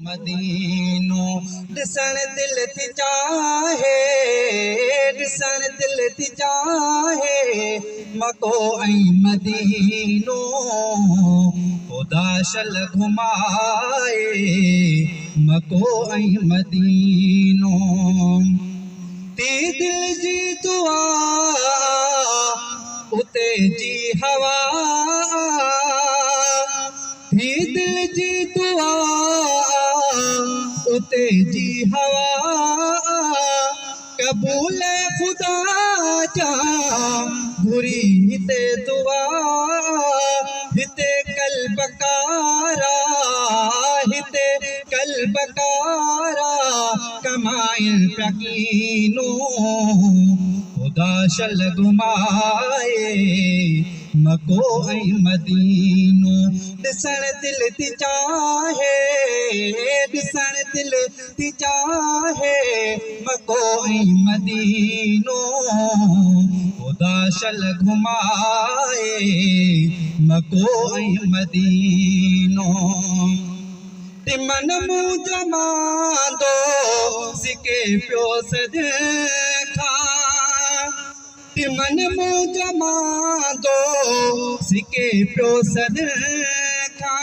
मदीनो ॾिसण दिल थी चाहे ॾिसण दिल थी चाहे मको ऐं मदीनो ख़ुदा शल घुमाए मको ऐं मदीनो ती दिल जी दुआ उते जी हवा थी दिल जी दुआ उते जी हवा कबूल खुदा जा घुरी हिते दुआ हिते कल्बकारा कमाइल प्याकीनो ख़ुदा शल घुमाए मको ऐं मदीनो ॾिसण दिल थी चाहे ॾिसण दिल थी चाहे मको ऐं मदीनो ख़ुदा शल घुमाए मको ऐं मदीनो तिमन मूं जमांदो सिके पियो सदिखा तिमन मूं जमांदो सिके पियो सदिखा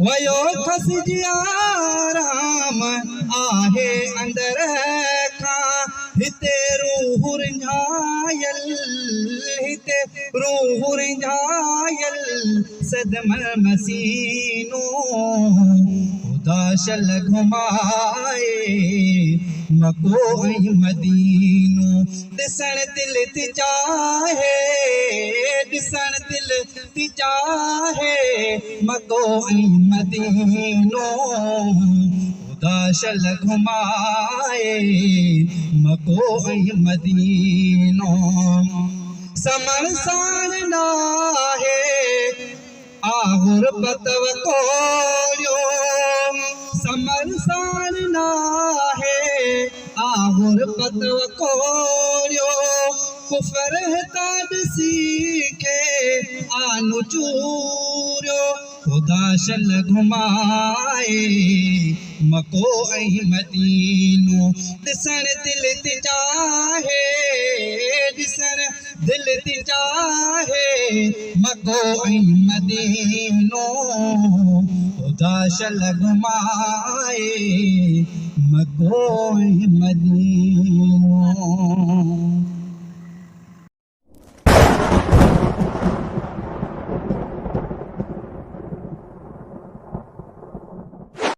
वयो खसिजी आराम आहे अंदर खां हिते रूह रिंझायल हिते रूह रिंझायल सदमल मसीनो ख़ुदा शल घुमाए मको ऐं मदीनो ॾिसण दिल थी चाहे ॾिसण दिल थी चाहे मको ऐं मदीनो ख़ुदा शल घुमाए मको ऐं मदीनो समण साण नाहे आहुर पतव कोड़ियो समण साण नाहे आहुर पतव कोड़ियो कुफर हितां ॾिसी खे आनू चूरियो ख़ुदा शल घुमाए मको ऐं मदीनो ॾिसण दिल थी चाहे ॾिसण दिल थी चाहे मको ऐं मदीनो ख़ुदा शल घुमाए मको ऐं मदीनो